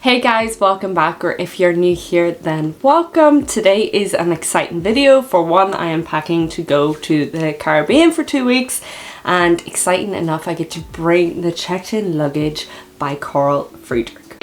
Hey guys, welcome back, or if you're new here then welcome. Today is an exciting video. For one, I am packing to go to the Caribbean for 2 weeks, and exciting enough, I get to bring the checked-in luggage by Carl Friedrik.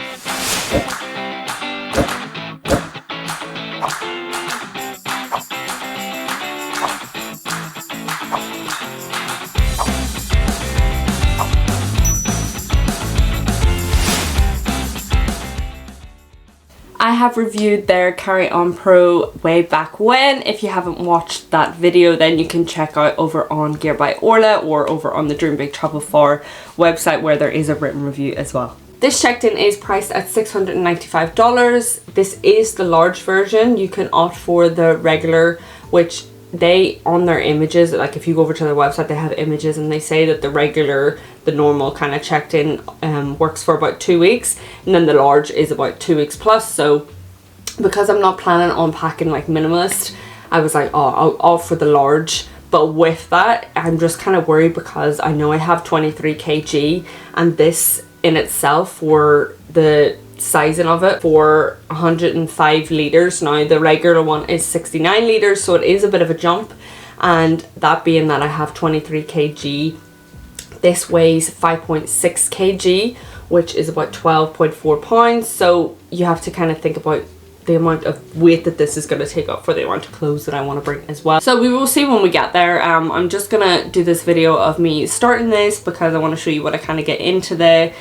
I have reviewed their Carry-On Pro way back when. If you haven't watched that video, then you can check out over on Gear by Orla or over on the Dream Big Travel Far website, where there is a written review as well. This checked-in is priced at $695. This is the large version. You can opt for the regular, which they, on their images, like if you go over to their website, they have images and they say that the regular, the normal kind of checked-in works for about 2 weeks, and then the large is about 2 weeks plus. So because I'm not planning on packing like minimalist, I was like, oh, I'll opt for the large. But with that, I'm just kind of worried because I know I have 23 kg, and this in itself, for the sizing of it, for 105 litres. Now the regular one is 69 litres, so it is a bit of a jump, and that being that I have 23 kg, this weighs 5.6 kg, which is about 12.4 pounds. So you have to kind of think about the amount of weight that this is going to take up for the amount of clothes that I want to bring as well. So we will see when we get there. I'm just gonna do this video of me starting this because I want to show you what I kind of get into the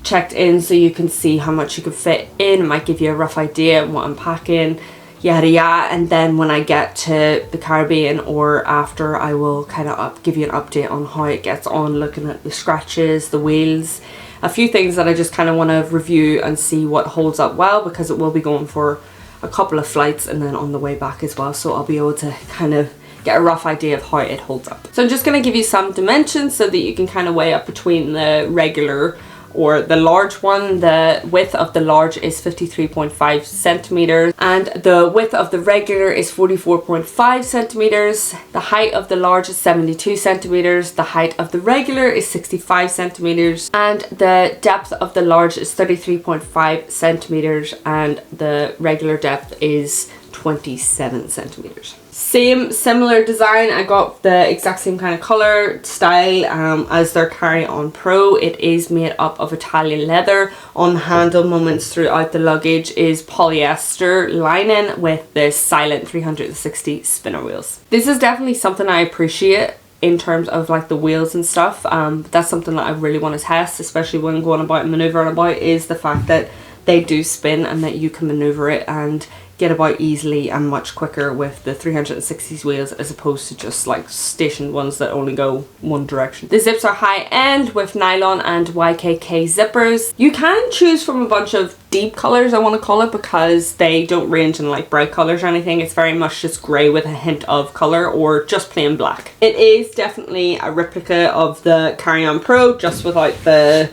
checked in, so you can see how much you can fit in. It might give you a rough idea of what I'm packing, yada yada, and then when I get to the Caribbean or after, I will kind of give you an update on how it gets on, looking at the scratches, the wheels, a few things that I just kind of want to review and see what holds up well, because it will be going for a couple of flights and then on the way back as well, so I'll be able to kind of get a rough idea of how it holds up. So I'm just going to give you some dimensions so that you can kind of weigh up between the regular or the large one. The width of the large is 53.5 centimeters and the width of the regular is 44.5 centimeters. The height of the large is 72 centimeters. The height of the regular is 65 centimeters, and the depth of the large is 33.5 centimeters, and the regular depth is 27 centimeters. Similar design. I got the exact same kind of color style as their Carry-On Pro. It is made up of Italian leather. On the handle moments throughout the luggage is polyester lining with the silent 360 spinner wheels. This is definitely something I appreciate in terms of like the wheels and stuff. That's something that I really want to test, especially when going about and maneuvering about, is the fact that they do spin and that you can maneuver it and get about easily and much quicker with the 360 wheels, as opposed to just like stationed ones that only go one direction. The zips are high end with nylon and YKK zippers. You can choose from a bunch of deep colors, I want to call it, because they don't range in like bright colors or anything. It's very much just grey with a hint of color, or just plain black. It is definitely a replica of the Carry-On Pro, just without the,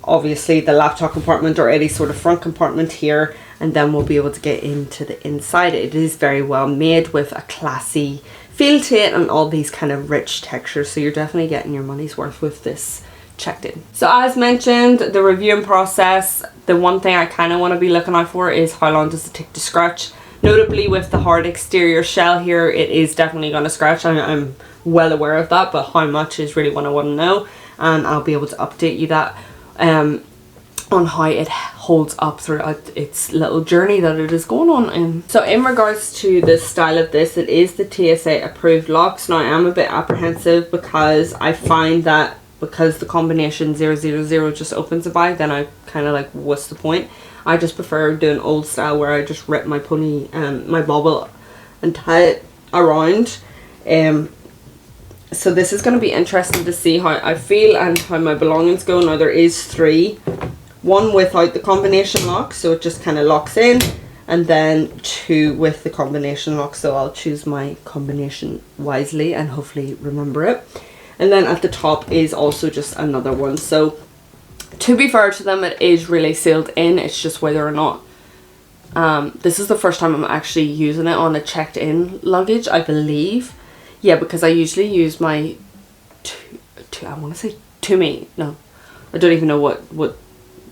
obviously, the laptop compartment or any sort of front compartment here, and then we'll be able to get into the inside. It is very well made with a classy feel to it and all these kind of rich textures, so you're definitely getting your money's worth with this checked in. So as mentioned, the reviewing process, the one thing I kind of want to be looking out for is how long does it take to scratch. Notably with the hard exterior shell here, it is definitely going to scratch. I'm well aware of that, but how much is really what I want to know, and I'll be able to update you that on how it holds up throughout its little journey that it is going on in. So in regards to the style of this, it is the TSA approved locks. Now I am a bit apprehensive because I find that because the combination 000 just opens the bag, then I kind of like, what's the point? I just prefer doing old style where I just rip my pony my bobble and tie it around. So this is going to be interesting to see how I feel and how my belongings go. Now there is 3. One without the combination lock, so it just kind of locks in, and then 2 with the combination lock, so I'll choose my combination wisely and hopefully remember it. And then at the top is also just another one. So to be fair to them, it is really sealed in. It's just whether or not this is the first time I'm actually using it on a checked in luggage, I believe. Yeah, because I usually use my I want to say no, I don't even know what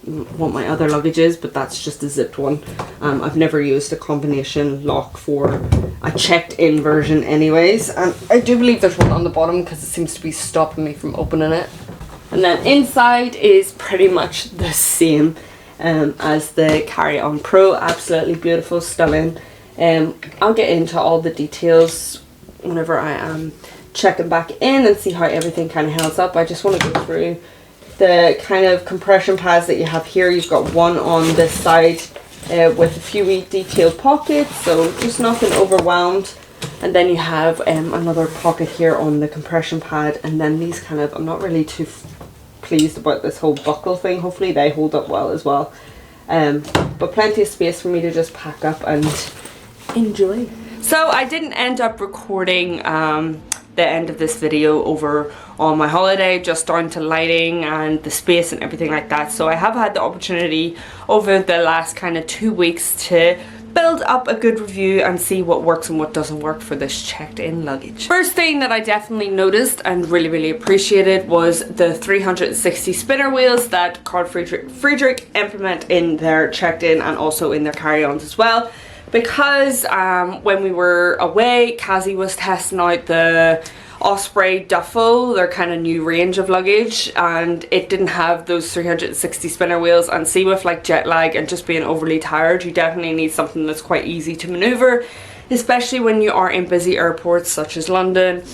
what my other luggage is, but that's just a zipped one. I've never used a combination lock for a checked-in version anyways, and I do believe there's one on the bottom because it seems to be stopping me from opening it. And then inside is pretty much the same as the Carry-On Pro. Absolutely beautiful, stunning. I'll get into all the details whenever I am checking back in and see how everything kind of holds up. I just want to go through the kind of compression pads that you have here. You've got one on this side with a few wee detailed pockets, so just nothing overwhelmed. And then you have another pocket here on the compression pad, and then these kind of, I'm not really too pleased about this whole buckle thing. Hopefully they hold up well as well. But plenty of space for me to just pack up and enjoy. So I didn't end up recording the end of this video over on my holiday, just down to lighting and the space and everything like that. So I have had the opportunity over the last kind of 2 weeks to build up a good review and see what works and what doesn't work for this checked-in luggage. First thing that I definitely noticed and really appreciated was the 360 spinner wheels that Carl Friedrik implement in their checked-in and also in their carry-ons as well. Because when we were away, Kazi was testing out the Osprey duffel, their kind of new range of luggage, and it didn't have those 360 spinner wheels. And see, with like jet lag and just being overly tired, you definitely need something that's quite easy to maneuver, especially when you are in busy airports such as London.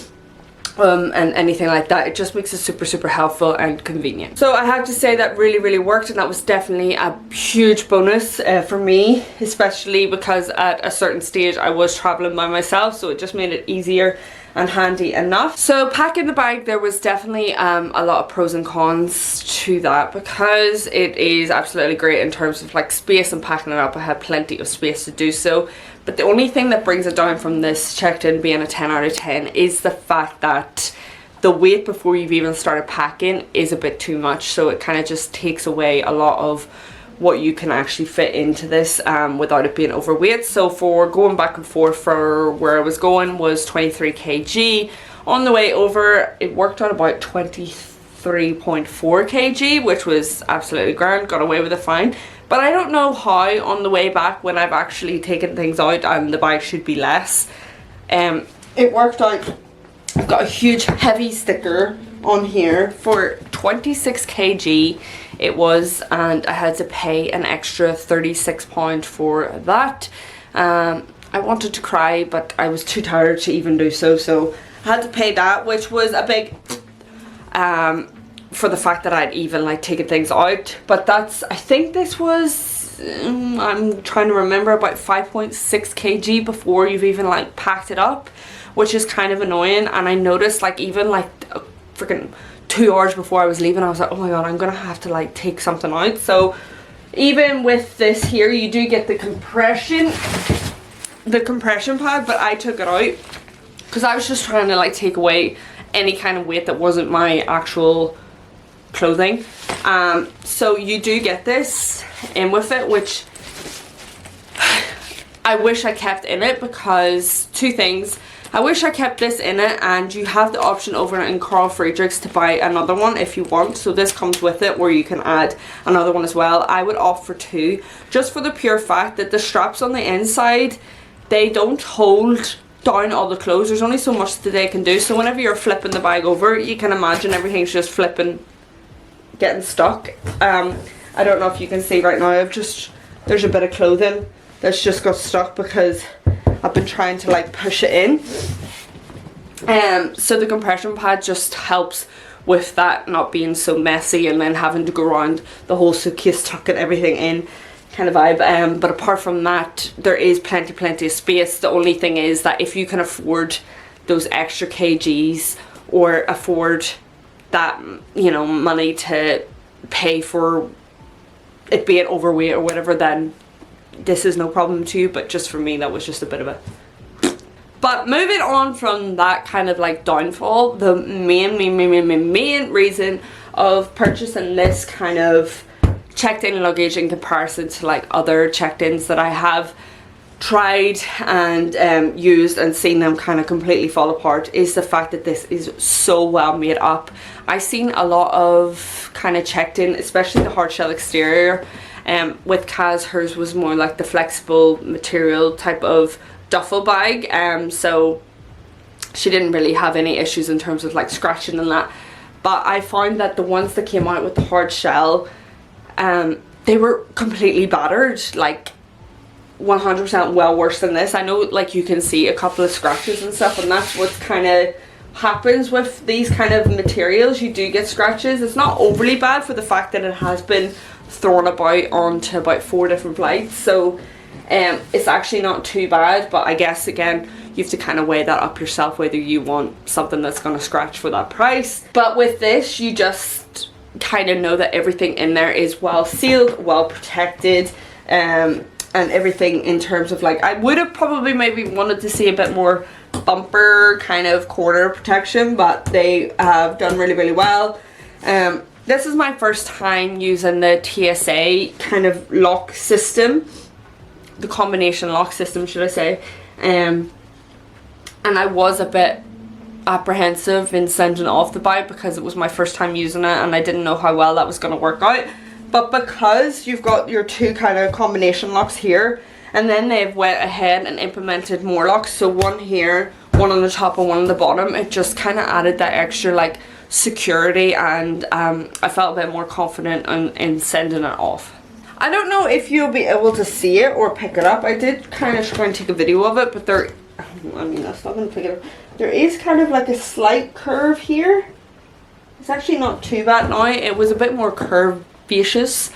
And anything like that. It just makes it super helpful and convenient. So I have to say that really worked, and that was definitely a huge bonus for me, especially because at a certain stage I was traveling by myself, so it just made it easier and handy enough. So packing the bag, there was definitely a lot of pros and cons to that, because it is absolutely great in terms of like space and packing it up. I had plenty of space to do so. But the only thing that brings it down from this checked-in being a 10 out of 10 is the fact that the weight before you've even started packing is a bit too much. So it kind of just takes away a lot of what you can actually fit into this without it being overweight. So for going back and forth for where I was going was 23 kg. On the way over, it worked out about 23.4 kg, which was absolutely grand. Got away with it fine. But I don't know how on the way back, when I've actually taken things out and the bag should be less, it worked out. I've got a huge heavy sticker on here for 26 kg it was, and I had to pay an extra £36 for that. I wanted to cry, but I was too tired to even do so, so I had to pay that, which was a big for the fact that I'd even like taken things out. But that's, I think this was I'm trying to remember, about 5.6 kg before you've even like packed it up, which is kind of annoying. And I noticed like even like freaking 2 hours before I was leaving, I was like, oh my god, I'm gonna have to like take something out. So even with this here, you do get the compression pad, but I took it out because I was just trying to like take away any kind of weight that wasn't my actual clothing. So you do get this in with it, which I wish I kept in it, because two things. I wish I kept this in it, and you have the option over in Carl Friedrik's to buy another one if you want. So this comes with it, where you can add another one as well. I would opt for two, just for the pure fact that the straps on the inside, they don't hold down all the clothes. There's only so much that they can do. So whenever you're flipping the bag over, you can imagine everything's just flipping, getting stuck. I don't know if you can see right now, there's a bit of clothing that's just got stuck because I've been trying to like push it in. So the compression pad just helps with that not being so messy and then having to go around the whole suitcase tucking everything in kind of vibe. But apart from that, there is plenty of space. The only thing is that if you can afford those extra kgs, or afford that, you know, money to pay for it being overweight or whatever, then this is no problem to you. But just for me, that was just a bit of a... But moving on from that kind of like downfall, the main reason of purchasing this kind of checked in luggage in comparison to like other checked ins that I have tried and used and seen them kind of completely fall apart is the fact that this is so well made up. I've seen a lot of kind of checked in, especially the hard shell exterior. With Kaz, hers was more like the flexible material type of duffel bag, so she didn't really have any issues in terms of like scratching and that. But I found that the ones that came out with the hard shell, they were completely battered, like 100% well worse than this. I know like you can see a couple of scratches and stuff, and that's what kind of happens with these kind of materials. You do get scratches. It's not overly bad for the fact that it has been thrown about onto about 4 different flights, so it's actually not too bad. But I guess again, you have to kind of weigh that up yourself, whether you want something that's going to scratch for that price. But with this, you just kind of know that everything in there is well sealed, well protected, and everything in terms of like, I would have probably maybe wanted to see a bit more bumper kind of corner protection, but they have done really, really well. This is my first time using the TSA kind of lock system, the combination lock system, should I say. And I was a bit apprehensive in sending off the bag because it was my first time using it and I didn't know how well that was going to work out. But because you've got your 2 kind of combination locks here, and then they've went ahead and implemented more locks, so one here, one on the top and one on the bottom, it just kind of added that extra like security, and I felt a bit more confident in sending it off. I don't know if you'll be able to see it or pick it up. I did kind of try and take a video of it, but that's not going to pick it up. There is kind of like a slight curve here. It's actually not too bad now. It was a bit more curvaceous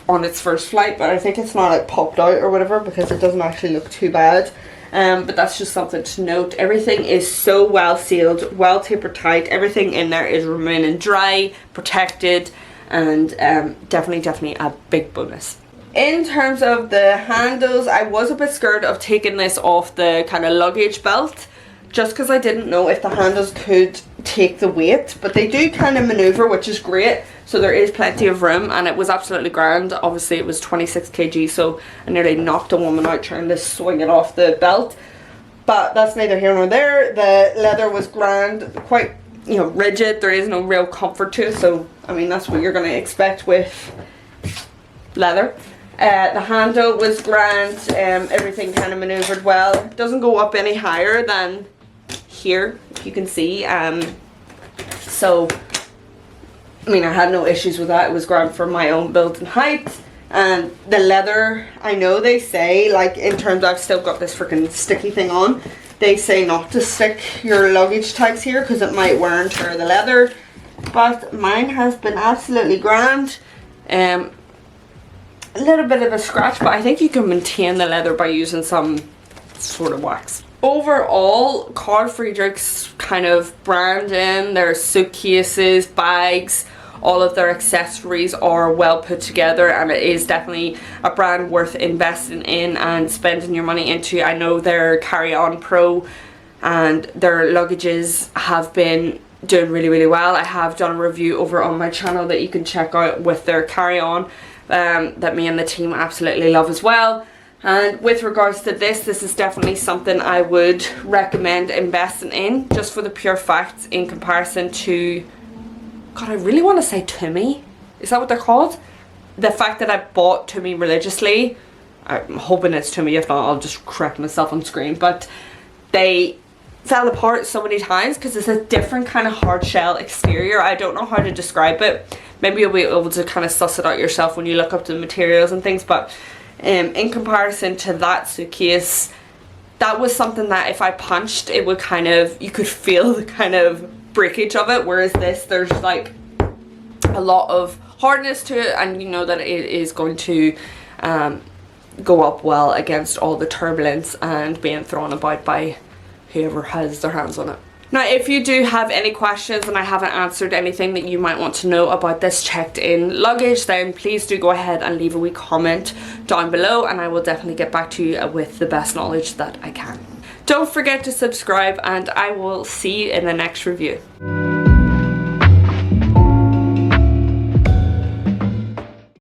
on its first flight, but I think it's not like popped out or whatever because it doesn't actually look too bad. But that's just something to note. Everything is so well sealed, well tapered tight. Everything in there is remaining dry, protected, and definitely a big bonus. In terms of the handles, I was a bit scared of taking this off the kind of luggage belt, just because I didn't know if the handles could take the weight, but they do kind of maneuver, which is great, so there is plenty of room, and it was absolutely grand. Obviously it was 26 kg, so I nearly knocked a woman out trying to swing it off the belt, but that's neither here nor there. The leather was grand, quite, you know, rigid. There is no real comfort to it, so I mean that's what you're going to expect with leather. The handle was grand, everything kind of maneuvered well. It doesn't go up any higher than here, if you can see. So, I mean, I had no issues with that. It was grand for my own build and height. And the leather, I know they say, like in terms of, I've still got this freaking sticky thing on. They say not to stick your luggage tags here because it might wear and tear the leather. But mine has been absolutely grand. A little bit of a scratch, but I think you can maintain the leather by using some sort of wax. Overall, Carl Friedrik's kind of branding, their suitcases, bags, all of their accessories are well put together, and it is definitely a brand worth investing in and spending your money into. I know their carry-on pro and their luggages have been doing really, really well. I have done a review over on my channel that you can check out with their carry-on. That me and the team absolutely love as well. And with regards to this is definitely something I would recommend investing in, just for the pure fact in comparison to, God, I really want to say Tumi. Is that what they're called? The fact that I bought Tumi religiously, I'm hoping it's Tumi, if not I'll just correct myself on screen, but they fell apart so many times because it's a different kind of hard shell exterior. I don't know how to describe it. Maybe you'll be able to kind of suss it out yourself when you look up the materials and things, but in comparison to that suitcase, that was something that if I punched, it would kind of, you could feel the kind of breakage of it, whereas this, there's like a lot of hardness to it, and you know that it is going to go up well against all the turbulence and being thrown about by whoever has their hands on it. Now, if you do have any questions and I haven't answered anything that you might want to know about this checked in luggage, then please do go ahead and leave a wee comment down below, and I will definitely get back to you with the best knowledge that I can. Don't forget to subscribe, and I will see you in the next review.